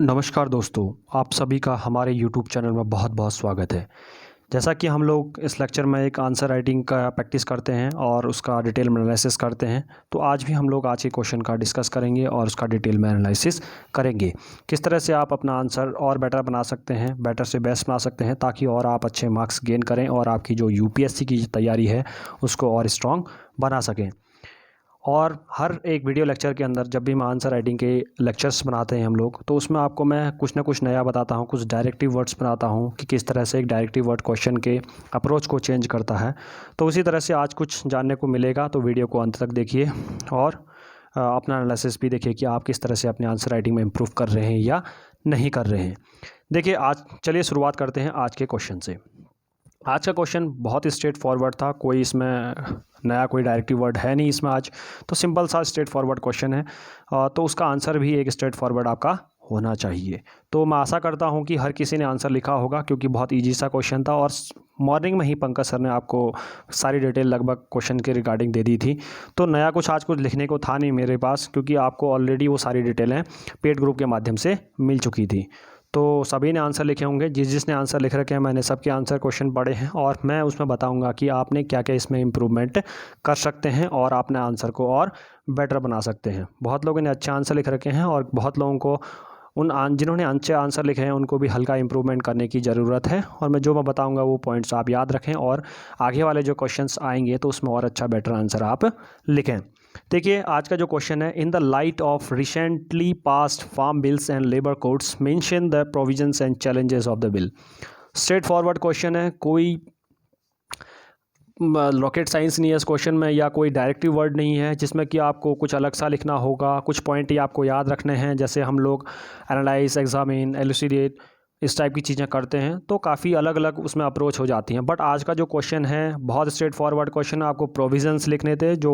नमस्कार दोस्तों, आप सभी का हमारे YouTube चैनल में बहुत बहुत स्वागत है। जैसा कि हम लोग इस लेक्चर में एक आंसर राइटिंग का प्रैक्टिस करते हैं और उसका डिटेल में एनालिसिस करते हैं, तो आज भी हम लोग आज के क्वेश्चन का डिस्कस करेंगे और उसका डिटेल में एनालिसिस करेंगे। किस तरह से आप अपना आंसर और बेटर बना सकते हैं, बेटर से बेस्ट बना सकते हैं, ताकि और आप अच्छे मार्क्स गेन करें और आपकी जो यूपीएससी की तैयारी है उसको और स्ट्रॉन्ग बना सकें। और हर एक वीडियो लेक्चर के अंदर जब भी हम आंसर राइटिंग के लेक्चर्स बनाते हैं हम लोग, तो उसमें आपको मैं कुछ ना कुछ नया बताता हूँ, कुछ डायरेक्टिव वर्ड्स बनाता हूँ कि किस तरह से एक डायरेक्टिव वर्ड क्वेश्चन के अप्रोच को चेंज करता है। तो उसी तरह से आज कुछ जानने को मिलेगा, तो वीडियो को अंत तक देखिए और अपना एनालिसिस भी देखिए कि आप किस तरह से अपने आंसर राइटिंग में इम्प्रूव कर रहे हैं या नहीं कर रहे हैं। देखिए, आज चलिए शुरुआत करते हैं आज के क्वेश्चन से। आज का क्वेश्चन बहुत ही स्ट्रेट फॉरवर्ड था, कोई इसमें नया कोई डायरेक्टिव वर्ड है नहीं इसमें आज, तो सिंपल सा स्ट्रेट फॉरवर्ड क्वेश्चन है। तो उसका आंसर भी एक स्ट्रेट फॉरवर्ड आपका होना चाहिए। तो मैं आशा करता हूं कि हर किसी ने आंसर लिखा होगा, क्योंकि बहुत इजी सा क्वेश्चन था और मॉर्निंग में ही पंकज सर ने आपको सारी डिटेल लगभग क्वेश्चन के रिगार्डिंग दे दी थी। तो नया कुछ आज कुछ लिखने को था नहीं मेरे पास, क्योंकि आपको ऑलरेडी वो सारी डिटेलें पेड ग्रुप के माध्यम से मिल चुकी थी। तो सभी ने आंसर लिखे होंगे, जिसने आंसर लिख रखे हैं मैंने सबके आंसर क्वेश्चन पढ़े हैं और मैं उसमें बताऊंगा कि आपने क्या क्या इसमें इम्प्रूवमेंट कर सकते हैं और आपने आंसर को और बेटर बना सकते हैं। बहुत लोगों ने अच्छे आंसर लिख रखे हैं और बहुत लोगों को जिन्होंने अच्छे आंसर लिखे हैं उनको भी हल्का इम्प्रूवमेंट करने की ज़रूरत है। और मैं बताऊँगा वो पॉइंट्स आप याद रखें और आगे वाले जो क्वेश्चंस आएंगे तो उसमें और अच्छा बेटर आंसर आप लिखें। देखिए, आज का जो क्वेश्चन है, in the light of recently passed farm bills and labour codes mention the provisions and challenges of the bill. Straight forward question है, कोई रॉकेट साइंस नहीं है इस क्वेश्चन में, या कोई डायरेक्टिव वर्ड नहीं है जिसमें कि आपको कुछ अलग सा लिखना होगा। कुछ पॉइंट ही आपको याद रखने हैं, जैसे हम लोग एनालाइज, एग्जामिन, एलुसिडेट इस टाइप की चीज़ें करते हैं, तो काफ़ी अलग अलग उसमें अप्रोच हो जाती हैं। बट आज का जो क्वेश्चन है बहुत स्ट्रेट फॉरवर्ड क्वेश्चन है। आपको प्रोविजंस लिखने थे जो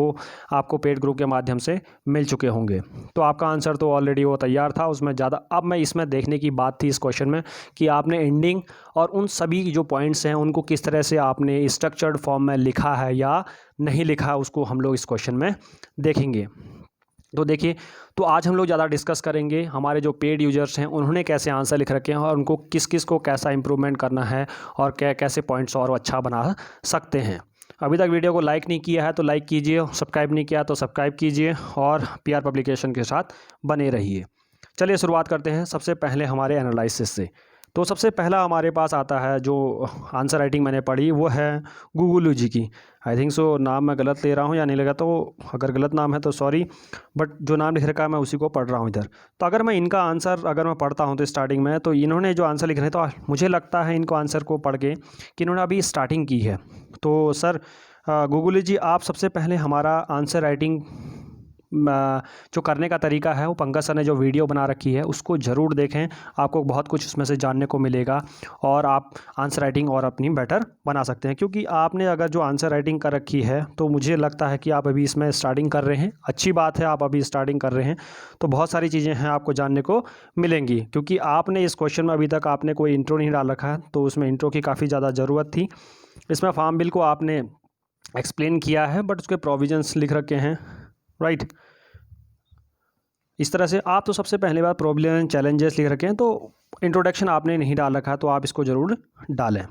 आपको पेड ग्रुप के माध्यम से मिल चुके होंगे, तो आपका आंसर तो ऑलरेडी वो तैयार था उसमें ज़्यादा। अब मैं इसमें देखने की बात थी इस क्वेश्चन में कि आपने एंडिंग और उन सभी जो पॉइंट्स हैं उनको किस तरह से आपने स्ट्रक्चर्ड फॉर्म में लिखा है या नहीं लिखा है, उसको हम लोग इस क्वेश्चन में देखेंगे। तो देखिए, तो आज हम लोग ज़्यादा डिस्कस करेंगे हमारे जो पेड यूजर्स हैं उन्होंने कैसे आंसर लिख रखे हैं और उनको किस किस को कैसा इंप्रूवमेंट करना है और कैसे पॉइंट्स और अच्छा बना सकते हैं। अभी तक वीडियो को लाइक नहीं किया है तो लाइक कीजिए, सब्सक्राइब नहीं किया तो सब्सक्राइब कीजिए और पीआर पब्लिकेशन के साथ बने रहिए। चलिए शुरुआत करते हैं सबसे पहले हमारे एनालिसिस से। तो सबसे पहला हमारे पास आता है जो आंसर राइटिंग मैंने पढ़ी, वो है गुगुलू जी की। आई थिंक सो नाम मैं गलत ले रहा हूँ या नहीं लगा, तो अगर गलत नाम है तो सॉरी, बट जो नाम लिख रखा है मैं उसी को पढ़ रहा हूँ इधर। तो अगर मैं इनका आंसर अगर मैं पढ़ता हूँ तो स्टार्टिंग में तो इन्होंने जो आंसर लिख रहे हैं, तो मुझे लगता है इनको आंसर को पढ़ के कि इन्होंने अभी स्टार्टिंग की है। तो सर गुगुलू जी, आप सबसे पहले हमारा आंसर राइटिंग जो करने का तरीका है वो पंकज सर ने जो वीडियो बना रखी है उसको ज़रूर देखें, आपको बहुत कुछ उसमें से जानने को मिलेगा और आप आंसर राइटिंग और अपनी बेटर बना सकते हैं। क्योंकि आपने अगर जो आंसर राइटिंग कर रखी है तो मुझे लगता है कि आप अभी इसमें स्टार्टिंग कर रहे हैं, अच्छी बात है, आप अभी स्टार्टिंग कर रहे हैं, तो बहुत सारी चीज़ें हैं आपको जानने को मिलेंगी। क्योंकि आपने इस क्वेश्चन में अभी तक आपने कोई इंट्रो नहीं डाल रखा है, तो उसमें इंट्रो की काफ़ी ज़्यादा ज़रूरत थी। इसमें फार्म बिल को आपने एक्सप्लेन किया है बट उसके प्रोविजंस लिख रखे हैं, राइट। इस तरह से आप तो सबसे पहले बार प्रॉब्लम एंड चैलेंजेस लिख रखे हैं, तो इंट्रोडक्शन आपने नहीं डाल रखा, तो आप इसको ज़रूर डालें।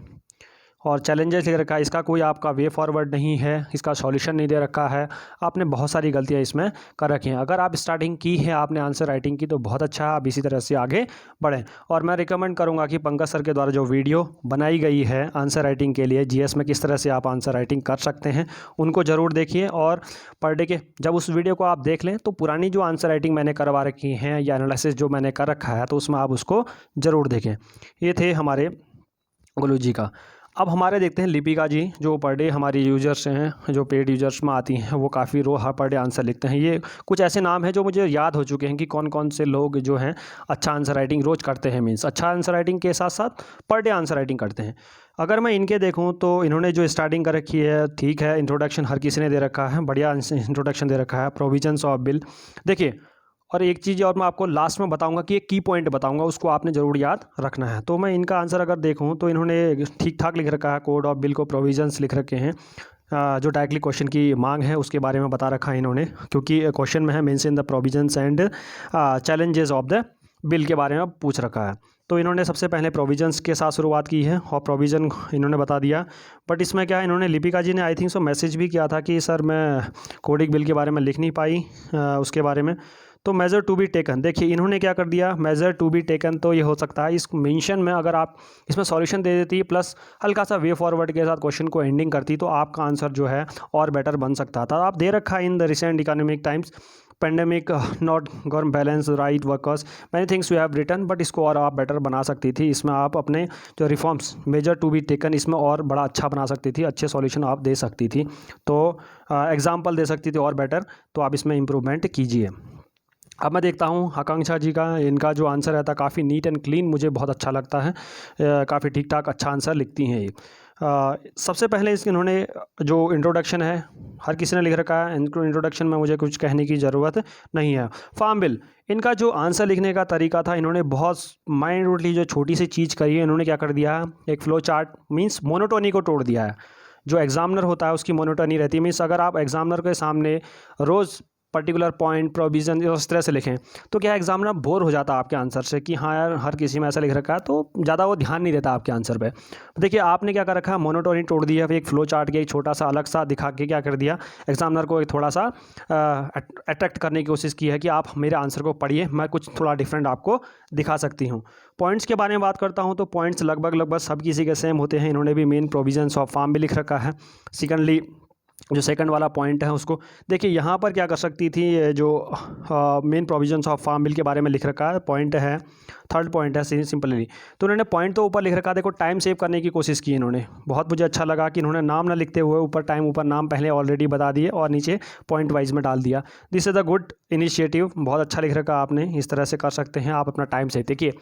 और चैलेंजेस लिख रखा है, इसका कोई आपका वे फॉरवर्ड नहीं है, इसका सॉल्यूशन नहीं दे रखा है, आपने बहुत सारी गलतियां इसमें कर रखी हैं। अगर आप स्टार्टिंग की है आपने आंसर राइटिंग की तो बहुत अच्छा है, आप इसी तरह से आगे बढ़ें। और मैं रिकमेंड करूंगा कि पंकज सर के द्वारा जो वीडियो बनाई गई है आंसर राइटिंग के लिए, जीएस में किस तरह से आप आंसर राइटिंग कर सकते हैं, उनको ज़रूर देखिए। और पर डे के जब उस वीडियो को आप देख लें तो पुरानी जो आंसर राइटिंग मैंने करवा रखी हैं या एनालिसिस जो मैंने कर रखा है, तो उसमें आप उसको ज़रूर देखें। ये थे हमारे गुलू जी का। अब हमारे देखते हैं लिपिका जी, जो पर डे हमारी यूजर्स हैं, जो पेड यूजर्स में आती हैं, वो काफ़ी हर पर डे आंसर लिखते हैं। ये कुछ ऐसे नाम हैं जो मुझे याद हो चुके हैं कि कौन कौन से लोग जो हैं अच्छा आंसर राइटिंग रोज़ करते हैं, मीन्स अच्छा आंसर राइटिंग के साथ साथ पर डे आंसर राइटिंग करते हैं। अगर मैं इनके देखूँ तो इन्होंने जो स्टार्टिंग कर रखी है, ठीक है, इंट्रोडक्शन हर किसी ने दे रखा है, बढ़िया इंट्रोडक्शन दे रखा है, प्रोविजंस ऑफ बिल। देखिए, और एक चीज़ और मैं आपको लास्ट में बताऊंगा कि एक की पॉइंट बताऊंगा, उसको आपने ज़रूर याद रखना है। तो मैं इनका आंसर अगर देखूं तो इन्होंने ठीक ठाक लिख रखा है, कोड ऑफ बिल को प्रोविजंस लिख रखे हैं। जो डायरेक्टली क्वेश्चन की मांग है उसके बारे में बता रखा है इन्होंने, क्योंकि क्वेश्चन में है mention the provisions and challenges of the bill के बारे में पूछ रखा है। तो इन्होंने सबसे पहले प्रोविजंस के साथ शुरुआत की है और प्रोविज़न इन्होंने बता दिया। बट इसमें क्या है, इन्होंने लिपिका जी ने आई थिंक सो मैसेज भी किया था कि सर मैं कोडिक बिल के बारे में लिख नहीं पाई उसके बारे में। तो मेज़र टू बी टेकन, देखिए इन्होंने क्या कर दिया, मेज़र टू बी टेकन। तो ये हो सकता है इस मेंशन में अगर आप इसमें सॉल्यूशन दे देती प्लस हल्का सा वे फॉरवर्ड के साथ क्वेश्चन को एंडिंग करती तो आपका आंसर जो है और बेटर बन सकता था। आप दे रखा है in the recent economic times pandemic not government balance right workers many things you have written, but इसको और आप बेटर बना सकती थी। इसमें आप अपने जो reforms major to be taken इसमें और बड़ा अच्छा बना सकती थी, अच्छे सॉल्यूशन आप दे सकती थी, तो एग्जाम्पल दे सकती थी और बेटर। तो आप इसमें इम्प्रूवमेंट कीजिए। अब मैं देखता हूँ आकांक्षा जी का, इनका जो आंसर रहता है काफ़ी नीट एंड क्लीन, मुझे बहुत अच्छा लगता है। काफ़ी ठीक ठाक अच्छा आंसर लिखती हैं ये। सबसे पहले इसके इन्होंने जो इंट्रोडक्शन है हर किसी ने लिख रखा है, इनको इंट्रोडक्शन में मुझे कुछ कहने की ज़रूरत नहीं है। फार्म बिल, इनका जो आंसर लिखने का तरीका था, इन्होंने बहुत माइन्यूटली जो छोटी सी चीज़ करी है, इन्होंने क्या कर दिया है, एक फ्लो चार्ट मीन्स मोनोटोनी को तोड़ दिया है। जो एग्जामिनर होता है उसकी मोनोटोनी रहती है, मीन्स अगर आप एग्जामिनर के सामने रोज़ पर्टिकुलर पॉइंट प्रोविज़न इस तरह से लिखें तो क्या एग्जामिनर बोर हो जाता है आपके आंसर से कि हाँ यार हर किसी में ऐसा लिख रखा है, तो ज़्यादा वो ध्यान नहीं देता आपके आंसर पे। देखिए आपने क्या कर रखा है, मोनोटोनी तोड़ दिया, फिर एक फ्लो चार्ट के एक छोटा सा अलग सा दिखा के क्या कर दिया, एग्जामिनर को एक थोड़ा सा अट्रैक्ट करने की कोशिश की है कि आप मेरे आंसर को पढ़िए, मैं कुछ थोड़ा डिफरेंट आपको दिखा सकती हूँ। पॉइंट्स के बारे में बात करता हूँ तो पॉइंट्स लगभग सब किसी के सेम होते हैं। इन्होंने भी मेन प्रोविजंस ऑफ फार्म भी लिख रखा है। सेकेंडली जो सेकंड वाला पॉइंट है उसको देखिए, यहाँ पर क्या कर सकती थी, जो main provisions of farm bill के बारे में लिख रखा है, पॉइंट है थर्ड पॉइंट है सिंपली, तो उन्होंने पॉइंट तो ऊपर लिख रखा है। देखो टाइम सेव करने की कोशिश की इन्होंने, बहुत मुझे अच्छा लगा कि इन्होंने नाम ना लिखते हुए ऊपर टाइम ऊपर नाम पहले ऑलरेडी बता दिए और नीचे पॉइंट वाइज में डाल दिया। This is a good initiative, बहुत अच्छा लिख रखा आपने, इस तरह से कर सकते हैं आप अपना टाइम सेव। देखिए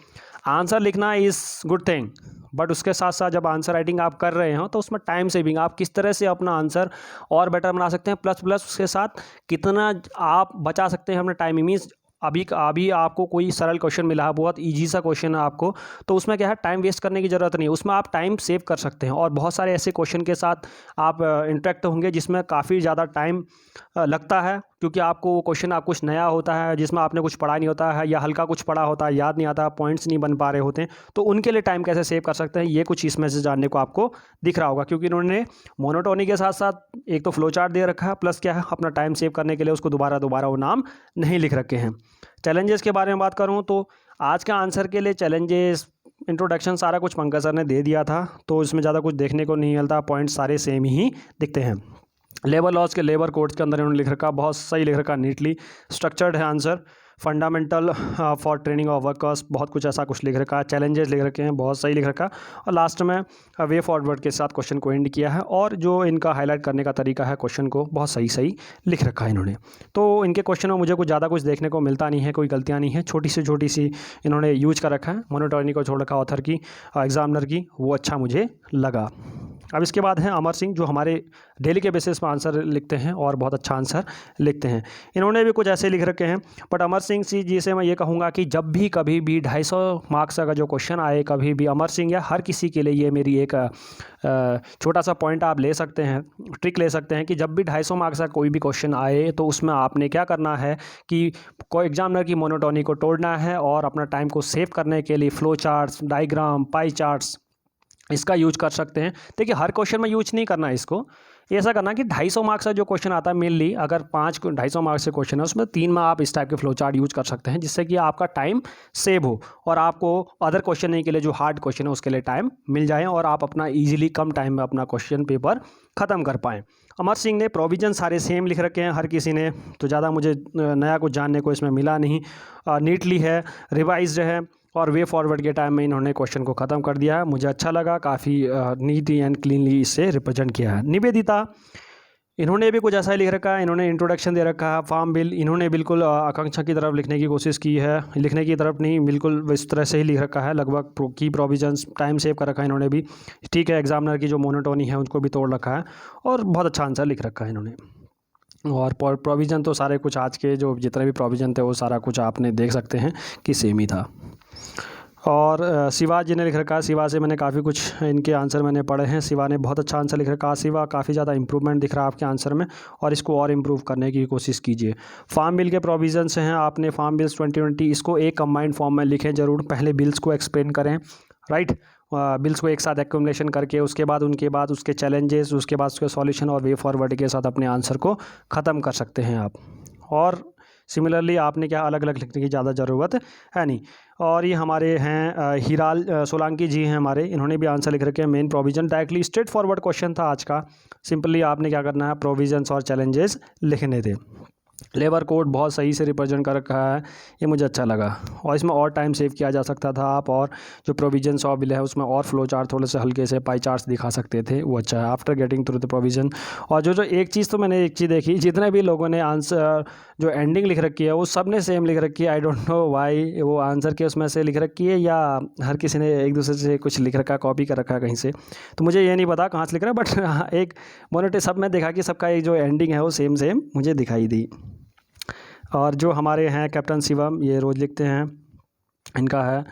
आंसर लिखना इज़ गुड थिंग, बट उसके साथ साथ जब आंसर राइटिंग आप कर रहे हो तो उसमें टाइम सेविंग आप किस तरह से अपना आंसर और बेटर बना सकते हैं, प्लस उसके साथ कितना आप बचा सकते हैं अपना टाइम। मीन्स अभी आपको कोई सरल क्वेश्चन मिला है, बहुत इजी सा क्वेश्चन है आपको, तो उसमें क्या है टाइम वेस्ट करने की ज़रूरत नहीं है, उसमें आप टाइम सेव कर सकते हैं। और बहुत सारे ऐसे क्वेश्चन के साथ आप इंटरेक्ट होंगे जिसमें काफ़ी ज़्यादा टाइम लगता है, क्योंकि आपको वो क्वेश्चन आप कुछ नया होता है जिसमें आपने कुछ पढ़ा नहीं होता है या हल्का कुछ पढ़ा होता है, याद नहीं आता, पॉइंट्स नहीं बन पा रहे होते हैं, तो उनके लिए टाइम कैसे सेव कर सकते हैं ये कुछ इसमें से जानने को आपको दिख रहा होगा। क्योंकि इन्होंने मोनोटोनी के साथ साथ एक तो फ्लो चार्ट दे रखा है, प्लस क्या है अपना टाइम सेव करने के लिए उसको दोबारा वो नाम नहीं लिख रखे हैं। चैलेंजेस के बारे में बात करूं तो आज का आंसर के लिए चैलेंजेस इंट्रोडक्शन सारा कुछ पंकज सर ने दे दिया था, तो इसमें ज़्यादा कुछ देखने को नहीं मिलता, पॉइंट सारे सेम ही दिखते हैं। लेबर लॉज के लेबर कोड्स के अंदर इन्होंने लिख रखा, बहुत सही लिख रखा, नीटली स्ट्रक्चर्ड है answer. Fundamental for training of workers, बहुत कुछ ऐसा कुछ लिख रखा है। चैलेंजेस लिख रखे हैं, बहुत सही लिख रखा। और लास्ट में वे फॉरवर्ड के साथ क्वेश्चन को एंड किया है, और जो इनका हाईलाइट करने का तरीका है क्वेश्चन को बहुत सही लिख रखा है इन्होंने। तो इनके क्वेश्चन में मुझे कुछ ज़्यादा कुछ देखने को मिलता नहीं है, कोई गलतियाँ नहीं है, छोटी सी इन्होंने यूज कर रखा है। मोनोटोनी को छोड़ रखा ऑथर की, एग्जामिनर की, वो अच्छा मुझे लगा। अब इसके बाद है अमर सिंह, जो हमारे डेली के बेसिस पर आंसर लिखते हैं और बहुत अच्छा आंसर लिखते हैं। इन्होंने भी कुछ ऐसे लिख रखे हैं, बट अमर सिंह जी से मैं ये कहूँगा कि जब भी कभी भी 250 मार्क्स का जो क्वेश्चन आए, कभी भी अमर सिंह या हर किसी के लिए ये मेरी एक छोटा सा पॉइंट आप ले सकते हैं, ट्रिक ले सकते हैं कि जब भी 250 मार्क्स का कोई भी क्वेश्चन आए तो उसमें आपने क्या करना है कि कोई एग्जामिनर की मोनोटोनी को तोड़ना है और अपना टाइम को सेव करने के लिए flow charts, diagram, pie charts इसका यूज कर सकते हैं। देखिए हर क्वेश्चन में यूज नहीं करना है इसको, ऐसा करना कि 250 मार्क्स का जो क्वेश्चन आता है, मेनली अगर 250 मार्क्स के क्वेश्चन है उसमें 3 में आप इस टाइप के फ्लो चार्ट यूज कर सकते हैं, जिससे कि आपका टाइम सेव हो और आपको अदर क्वेश्चन नहीं के लिए जो हार्ड क्वेश्चन है उसके लिए टाइम मिल जाए और आप अपना ईजिली कम टाइम में अपना क्वेश्चन पेपर ख़त्म कर पाएँ। अमर सिंह ने प्रोविजन सारे सेम लिख रखे हैं हर किसी ने, तो ज़्यादा मुझे नया कुछ जानने को इसमें मिला नहीं। नीटली है, रिवाइज्ड है और वे फॉरवर्ड के टाइम में इन्होंने क्वेश्चन को ख़त्म कर दिया है, मुझे अच्छा लगा, काफ़ी नीट एंड क्लीनली इससे रिप्रेजेंट किया है। निवेदिता, इन्होंने भी कुछ ऐसा ही लिख रखा है, इन्होंने इंट्रोडक्शन दे रखा है। फार्म बिल इन्होंने बिल्कुल आकांक्षा की तरफ लिखने की कोशिश की है, लिखने की तरफ नहीं, बिल्कुल इस तरह से ही लिख रखा है, लगभग की प्रोविजंस टाइम सेव कर रखा है इन्होंने भी, ठीक है। एग्जामिनर की जो मोनोटोनी है उनको भी तोड़ रखा है और बहुत अच्छा आंसर लिख रखा है इन्होंने। और प्रोविज़न तो सारे कुछ आज के जो जितने भी प्रोविज़न थे वो सारा कुछ आपने देख सकते हैं कि सेम ही था। और शिवा जी ने लिख रखा है, शिवा से मैंने काफ़ी कुछ इनके आंसर मैंने पढ़े हैं। शिवा ने बहुत अच्छा आंसर लिख रखा है। शिवा, काफ़ी ज़्यादा इंप्रूवमेंट दिख रहा है आपके आंसर में, और इसको और इम्प्रूव करने की कोशिश कीजिए। फार्म बिल के प्रोविजंस हैं, आपने फार्म बिल्स 2020 इसको एक कंबाइंड फॉर्म में लिखें ज़रूर। पहले बिल्स को एक्सप्लेन करें, राइट, बिल्स को एक साथ एक्यूमुलेशन करके उसके बाद उसके चैलेंजेस, उसके बाद उसके सॉल्यूशन और वे फॉरवर्ड के साथ अपने आंसर को ख़त्म कर सकते हैं आप। और सिमिलरली आपने क्या अलग अलग लिखने की ज़्यादा ज़रूरत है नहीं। और ये हमारे हैं हीराल सोलंकी जी हैं हमारे, इन्होंने भी आंसर लिख रखे हैं। Main provision directly straight forward question था आज का। सिंपली आपने क्या करना है, प्रोविजंस और चैलेंजेस लिखने थे। लेबर कोड बहुत सही से रिप्रेजेंट कर रखा है, ये मुझे अच्छा लगा। और इसमें और टाइम सेव किया जा सकता था आप, और जो प्रोविजंस और बिल है उसमें और फ्लो चार्ट थोड़े से हल्के से पाई चार्ट्स दिखा सकते थे, वो अच्छा है after getting through the provision. और जो एक चीज़ तो मैंने एक चीज़ देखी, जितने भी लोगों ने आंसर जो एंडिंग लिख रखी है वो सब ने सेम लिख रखी है। आई डोंट नो वाई, वो आंसर के उसमें से लिख रखी है या हर किसी ने एक दूसरे से कुछ लिख रखा है, कॉपी कर रखा है कहीं से, तो मुझे ये नहीं पता कहाँ से लिख रहा है। बट एक मोनिटर सब में देखा कि सबका एक जो एंडिंग है वो सेम मुझे दिखाई दी। और जो हमारे हैं कैप्टन शिवम, ये रोज़ लिखते हैं, इनका है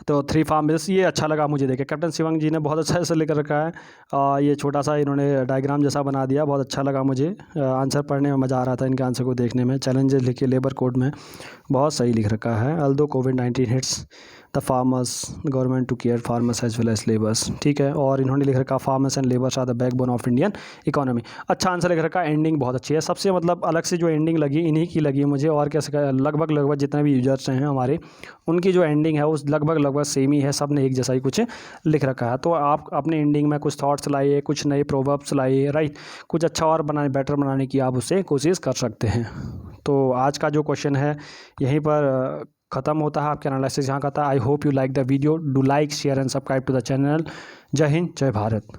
तो 3 फार्म बिल्स, ये अच्छा लगा मुझे देखे। कैप्टन शिवम जी ने बहुत अच्छा ऐसा लिख रखा है, और ये छोटा सा इन्होंने डायग्राम जैसा बना दिया, बहुत अच्छा लगा मुझे। आंसर पढ़ने में मज़ा आ रहा था इनके आंसर को देखने में। चैलेंजेस लिखे लेबर कोड में, बहुत सही लिख रखा है। अल्दो कोविड-19 hits the farmers, government to care farmers as well as labours, ठीक है। और इन्होंने लिख रखा farmers and labours are the backbone of Indian economy, अच्छा आंसर लिख रखा। एंडिंग बहुत अच्छी है, सबसे मतलब अलग से जो एंडिंग लगी इन्हीं की लगी मुझे। और कैसे लगभग जितने भी यूजर्स हैं हमारे, उनकी जो एंडिंग है उस लगभग सेम ही है, सब ने एक जैसा ही कुछ लिख रखा है। तो आप अपने एंडिंग में कुछ थॉट्स लाइए, कुछ नए प्रोवर्ब्स लाइए, राइट, कुछ अच्छा और बेटर बनाने की आप उससे कोशिश कर सकते हैं। तो आज का जो क्वेश्चन है यहीं पर ख़त्म होता है, आपके एनालिसिस यहाँ का था। I hope you like the video, do like, share and subscribe to the channel. जय हिंद, जय भारत।